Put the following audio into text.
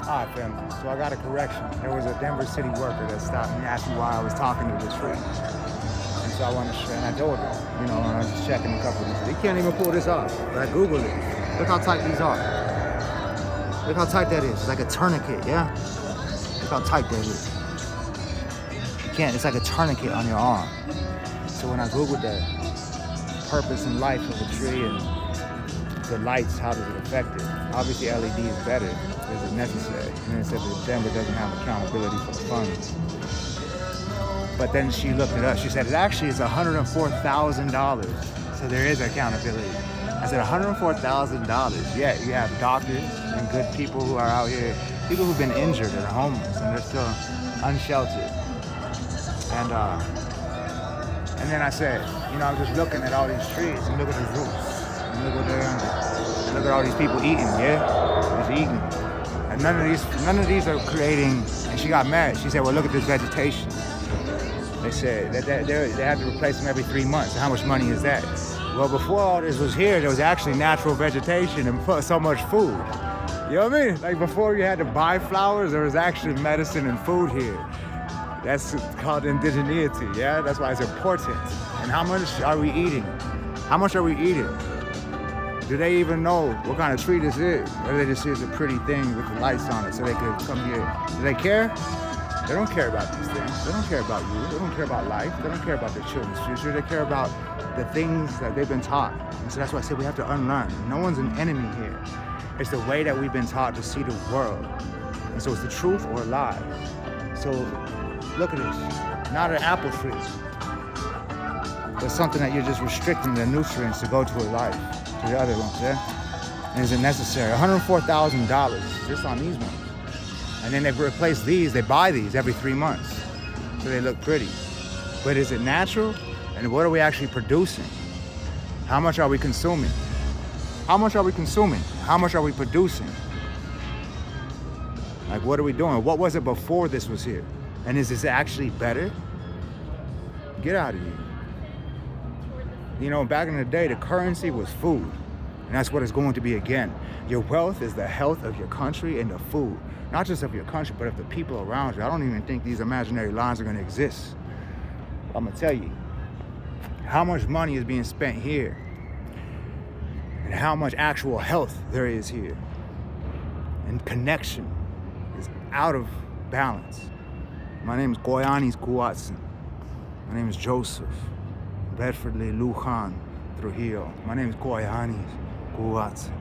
All right, family. So I got a correction. There was a Denver City worker that stopped me and asked me why I was talking to the tree. And so I wanted to share, and I told her, and I was just checking a couple of these. They can't even pull this off. But I Googled it. Look how tight these are. Look how tight that is. It's like a tourniquet, yeah? Look how tight that is. You can't, it's like a tourniquet on your arm. So when I Googled the purpose and life of a tree and the lights, how does it affect it? Obviously LED is better. Is it necessary? And then it said that Denver doesn't have accountability for the funds. But then she looked it up. She said it actually is $104,000. So there is accountability. I said $104,000. Yeah, you have doctors and good people who are out here, people who've been injured and are homeless and they're still unsheltered. And then I said, I was just looking at all these trees and look at the roofs. And look what they're under. And look at all these people eating, yeah? Just eating. And none of these are creating, and she got mad. She said, well, look at this vegetation. They said that they had to replace them every 3 months. How much money is that? Well, before all this was here, there was actually natural vegetation and so much food. You know what I mean? Like before you had to buy flowers, there was actually medicine and food here. That's called indigeneity, yeah? That's why it's important. And how much are we eating? How much are we eating? Do they even know what kind of tree this is? Or they just see it's a pretty thing with the lights on it so they could come here? Do they care? They don't care about these things. They don't care about you. They don't care about life. They don't care about their children's future. They care about the things that they've been taught. And so that's why I said we have to unlearn. No one's an enemy here. It's the way that we've been taught to see the world. And so it's the truth or lies. So look at this. Not an apple tree. But something that you're just restricting the nutrients to go to a life. To the other ones, yeah? And is it necessary? $104,000 just on these ones. And then they've replaced these, they buy these every 3 months. So they look pretty. But is it natural? And what are we actually producing? How much are we consuming? How much are we consuming? How much are we producing? Like, what are we doing? What was it before this was here? And is this actually better? Get out of here. Back in the day, the currency was food. And that's what it's going to be again. Your wealth is the health of your country and the food. Not just of your country, but of the people around you. I don't even think these imaginary lines are going to exist. I'm going to tell you how much money is being spent here and how much actual health there is here. And connection is out of balance. My name is Goyanis Kuwatson. My name is Joseph. Bedford Lee Lujan Trujillo. My name is Goyanis Kuwatson.